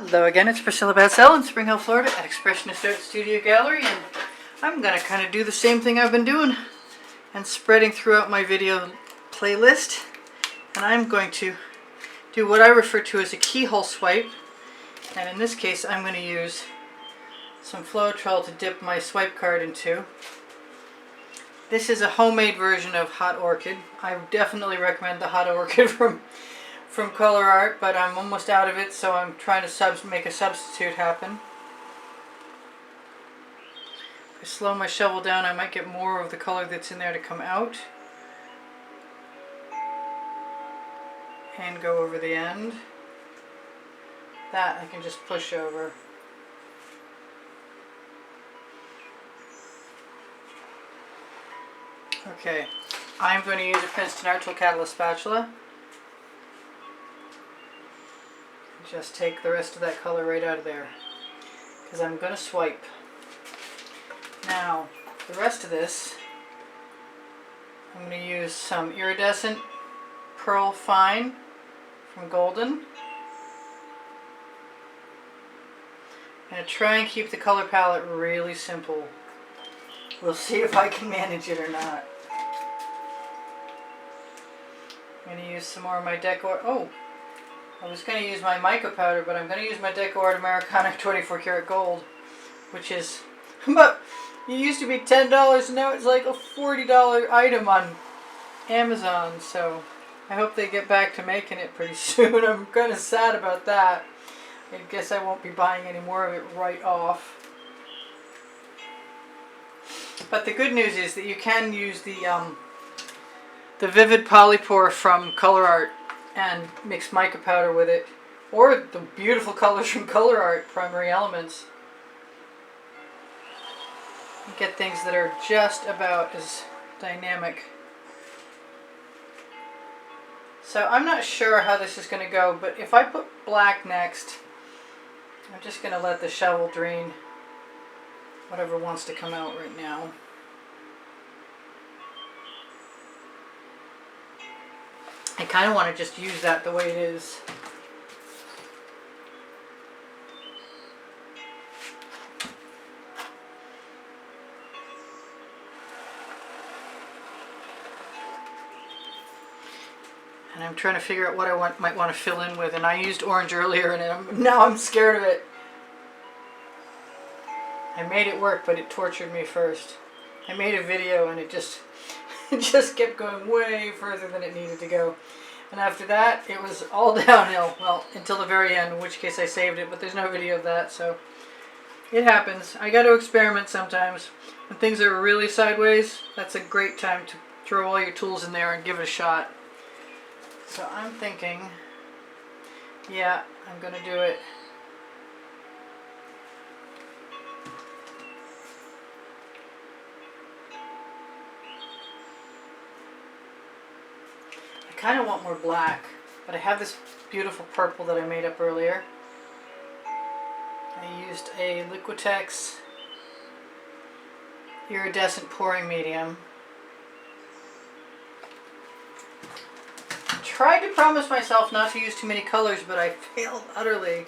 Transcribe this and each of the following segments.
Hello again, it's Priscilla Batzell in Spring Hill, Florida at Expressionist Art Studio Gallery, and I'm going to kind of do the same thing I've been doing and spreading throughout my video playlist. And I'm going to do what I refer to as a keyhole swipe, and in this case I'm going to use some Floetrol to dip my swipe card into. This is a homemade version of Hot Orchid. I definitely recommend the Hot Orchid from Color Art, but I'm almost out of it, so I'm trying to make a substitute happen. If I slow my shovel down, I might get more of the color that's in there to come out and go over the end. That I can just push over. Okay, I'm going to use a Princeton Art Tool Catalyst spatula. Just take the rest of that color right out of there, because I'm going to swipe. Now, the rest of this, I'm going to use some iridescent Pearl Fine from Golden. I'm going to try and keep the color palette really simple. We'll see if I can manage it or not. I'm going to use some more of my Decor. Oh! I was going to use my mica powder, but I'm going to use my Deco Art Americana 24 karat gold, which is about, it used to be $10 and now it's like a $40 item on Amazon, so I hope they get back to making it pretty soon. I'm kind of sad about that. I guess I won't be buying any more of it right off. But the good news is that you can use the Vivid Polypore from Color Art and mix mica powder with it, or the beautiful colors from Color Art, Primary Elements. You get things that are just about as dynamic. So I'm not sure how this is going to go, but if I put black next, I'm just going to let the shovel drain whatever wants to come out right now. I kind of want to just use that the way it is. And I'm trying to figure out what I might want to fill in with, and I used orange earlier and now I'm scared of it. I made it work, but it tortured me first. I made a video and it just kept going way further than it needed to go. And after that, it was all downhill. Well, until the very end, in which case I saved it, but there's no video of that, so it happens. I got to experiment sometimes. When things are really sideways, that's a great time to throw all your tools in there and give it a shot. So I'm thinking, yeah, I'm going to do it. I kind of want more black, but I have this beautiful purple that I made up earlier. I used a Liquitex iridescent pouring medium. I tried to promise myself not to use too many colors, but I failed utterly.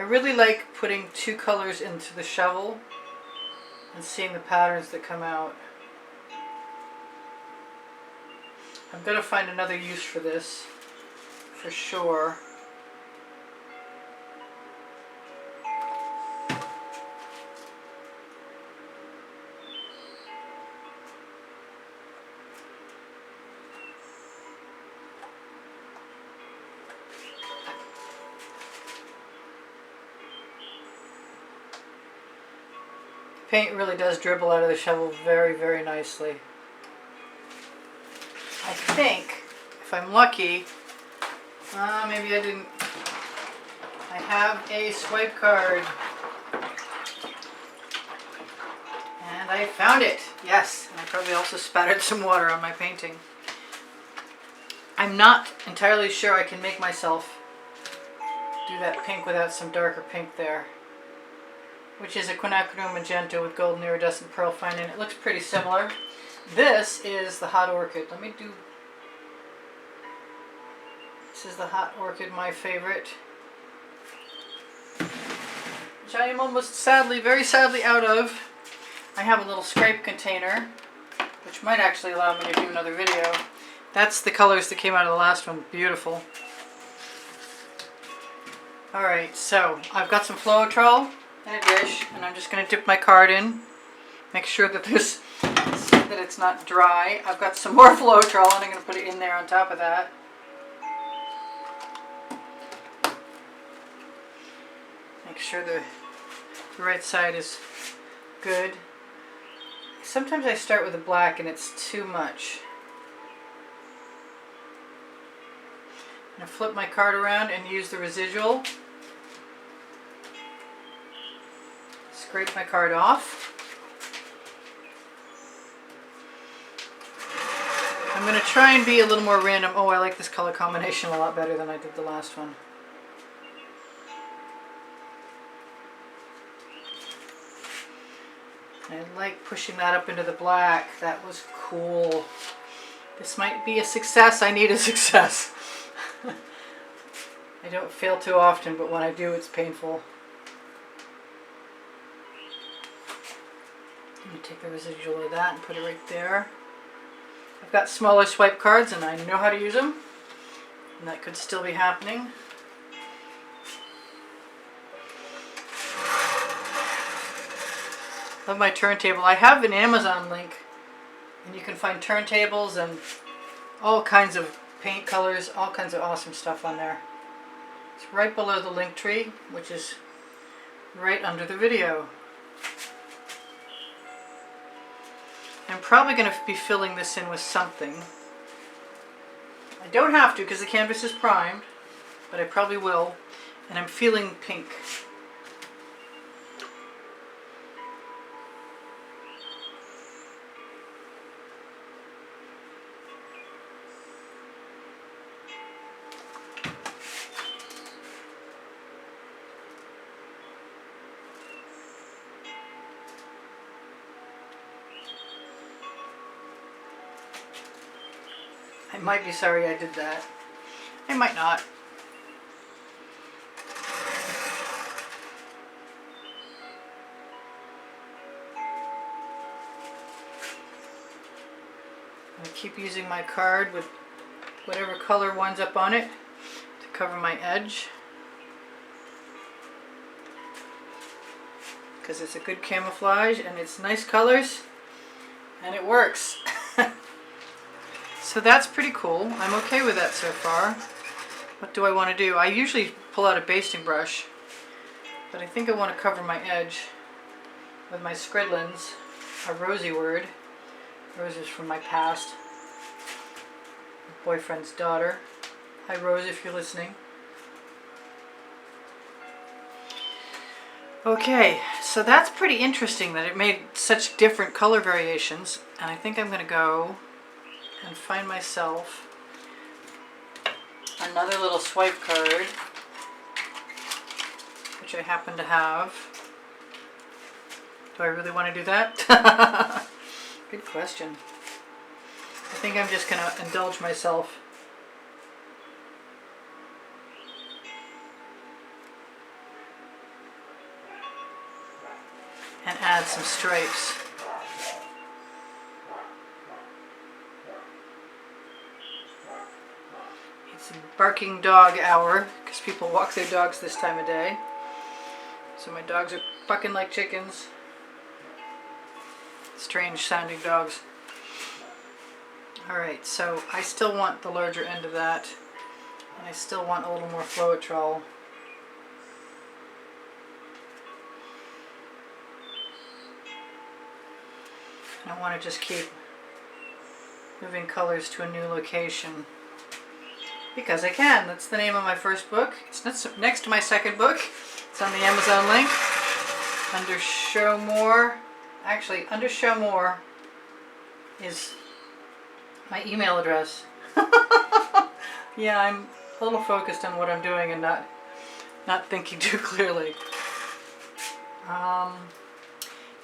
I really like putting two colors into the shovel and seeing the patterns that come out. I'm going to find another use for this, for sure. Paint really does dribble out of the shovel very, very nicely. I think, if I'm lucky, maybe I didn't. I have a swipe card. And I found it. Yes, and I probably also spattered some water on my painting. I'm not entirely sure I can make myself do that pink without some darker pink there. which is a quinacridone magenta with golden iridescent pearl fine, and it looks pretty similar. This is the Hot Orchid. This is the Hot Orchid, my favorite, which I am almost sadly, very sadly out of. I have a little scrape container, which might actually allow me to do another video. That's the colors that came out of the last one. Beautiful. Alright, so I've got some Floetrol in a dish, and I'm just going to dip my card in. Make sure that it's not dry. I've got some more Floetrol, and I'm going to put it in there on top of that. Make sure the right side is good. Sometimes I start with the black and it's too much. I'm going to flip my card around and use the residual. Scrape my card off. I'm going to try and be a little more random. Oh, I like this color combination a lot better than I did the last one. I like pushing that up into the black. That was cool. This might be a success. I need a success. I don't fail too often, but when I do, it's painful. I'm going to take the residual of that and put it right there. I've got smaller swipe cards and I know how to use them. And that could still be happening. Love my turntable. I have an Amazon link, and you can find turntables and all kinds of paint colors, all kinds of awesome stuff on there. It's right below the link tree, which is right under the video. I'm probably going to be filling this in with something. I don't have to because the canvas is primed, but I probably will. And I'm feeling pink. I might be sorry I did that. I might not. I'm going to keep using my card with whatever color winds up on it to cover my edge, because it's a good camouflage and it's nice colors and it works. So that's pretty cool. I'm okay with that so far. What do I want to do? I usually pull out a basting brush, but I think I want to cover my edge with my Scridlins, a Rosy word. Rose is from my past. My boyfriend's daughter. Hi Rose, if you're listening. Okay, so that's pretty interesting that it made such different color variations, and I think I'm going to go and find myself another little swipe card, which I happen to have. Do I really want to do that? Good question. I think I'm just going to indulge myself. And add some stripes. It's barking dog hour because people walk their dogs this time of day. So my dogs are bucking like chickens. Strange sounding dogs. Alright, so I still want the larger end of that, and I still want a little more Floetrol. I want to just keep moving colors to a new location because I can. That's the name of my first book. It's next to my second book. It's on the Amazon link under Show More. Actually, under Show More is my email address. Yeah, I'm a little focused on what I'm doing and not thinking too clearly.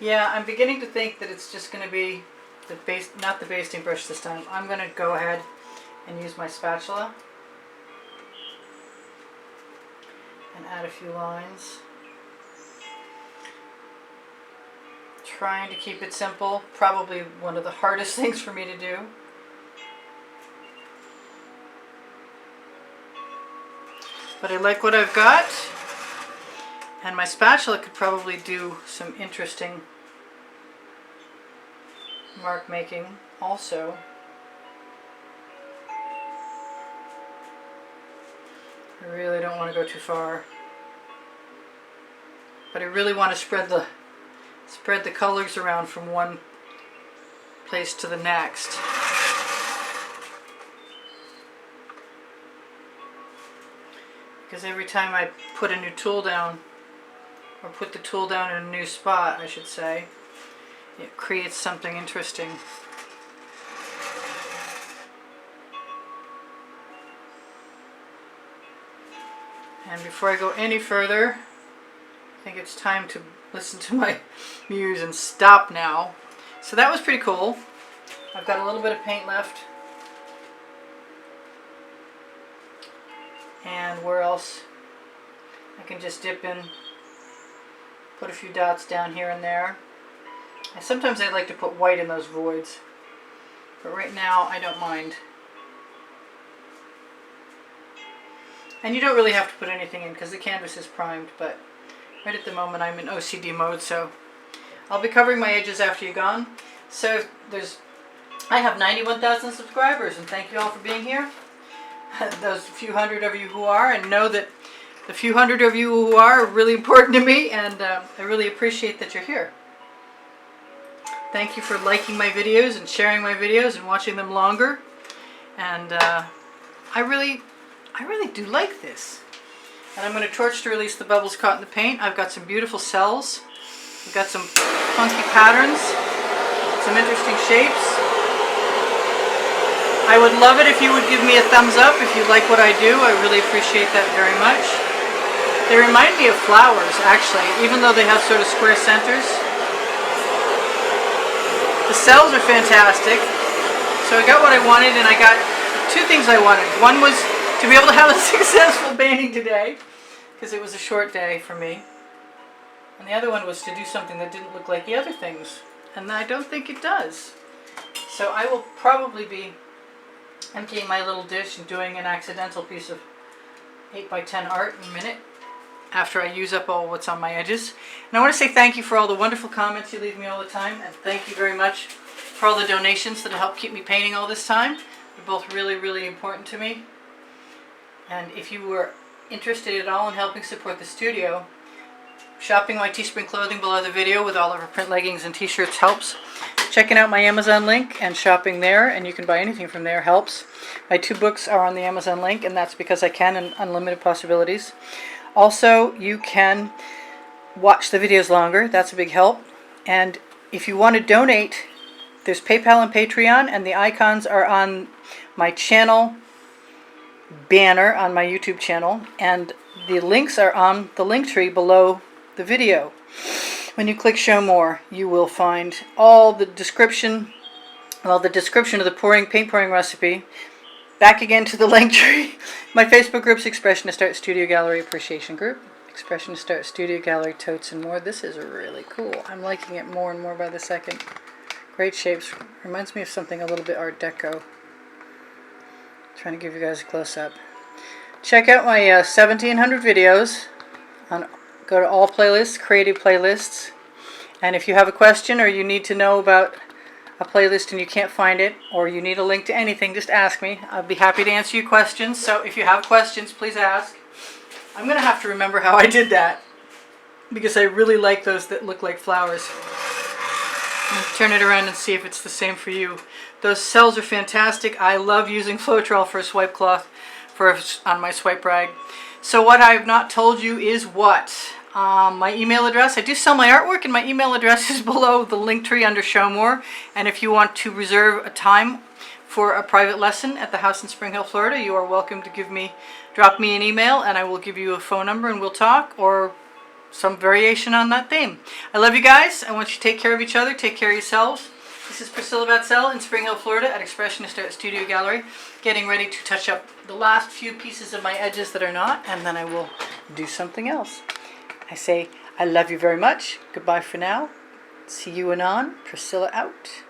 Yeah, I'm beginning to think that it's just going to be the base, not the basting brush this time. I'm going to go ahead and use my spatula and add a few lines. Trying to keep it simple, probably one of the hardest things for me to do. But I like what I've got, and my spatula could probably do some interesting mark making also. I really don't want to go too far, but I really want to spread the colors around from one place to the next. Because every time I put a new tool down, or put the tool down in a new spot, I should say, it creates something interesting. And before I go any further, I think it's time to listen to my muse and stop now. So that was pretty cool. I've got a little bit of paint left. And where else? I can just dip in, put a few dots down here and there. And sometimes I like to put white in those voids, but right now I don't mind. And you don't really have to put anything in because the canvas is primed, but right at the moment I'm in OCD mode, so I'll be covering my edges after you're gone. So I have 91,000 subscribers, and thank you all for being here. Those few hundred of you who are, and know that the few hundred of you who are really important to me, and I really appreciate that you're here. Thank you for liking my videos and sharing my videos and watching them longer. And I really do like this. And I'm going to torch to release the bubbles caught in the paint. I've got some beautiful cells. I've got some funky patterns, some interesting shapes. I would love it if you would give me a thumbs up if you like what I do. I really appreciate that very much. They remind me of flowers, actually, even though they have sort of square centers. The cells are fantastic. So I got what I wanted, and I got two things I wanted. One was to be able to have a successful painting today, because it was a short day for me. And the other one was to do something that didn't look like the other things. And I don't think it does. So I will probably be emptying my little dish and doing an accidental piece of 8x10 art in a minute, after I use up all what's on my edges. And I want to say thank you for all the wonderful comments you leave me all the time, and thank you very much for all the donations that help keep me painting all this time. They're both really, really important to me. And if you were interested at all in helping support the studio, shopping my Teespring clothing below the video with all of our print leggings and t-shirts helps. Checking out my Amazon link and shopping there, and you can buy anything from there, helps. My 2 books are on the Amazon link, and that's because I can, and Unlimited Possibilities. Also, you can watch the videos longer. That's a big help. And if you want to donate, there's PayPal and Patreon, and the icons are on my channel banner on my YouTube channel, and the links are on the link tree below the video. When you click Show More, you will find all the description, well, the description of the paint pouring recipe. Back again to the link tree. My Facebook group's Expressionist Art Studio Gallery Appreciation Group. Expressionist Art Studio Gallery Totes and More. This is really cool. I'm liking it more and more by the second. Great shapes. Reminds me of something a little bit Art Deco. Trying to give you guys a close-up. Check out my 1700 videos. Go to all playlists, creative playlists. And if you have a question or you need to know about a playlist and you can't find it, or you need a link to anything, just ask me. I'll be happy to answer your questions. So if you have questions, please ask. I'm going to have to remember how I did that, because I really like those that look like flowers. I'm going to turn it around and see if it's the same for you. Those cells are fantastic. I love using Floetrol for a swipe cloth on my swipe rag. So what I have not told you is what? My email address. I do sell my artwork, and my email address is below the link tree under Show More. And if you want to reserve a time for a private lesson at the house in Spring Hill, Florida, you are welcome to drop me an email, and I will give you a phone number and we'll talk, or some variation on that theme. I love you guys. I want you to take care of each other. Take care of yourselves. This is Priscilla Batzell in Spring Hill, Florida at Expressionist Art Studio Gallery, getting ready to touch up the last few pieces of my edges that are not, and then I will do something else. I say, I love you very much. Goodbye for now. See you anon. Priscilla out.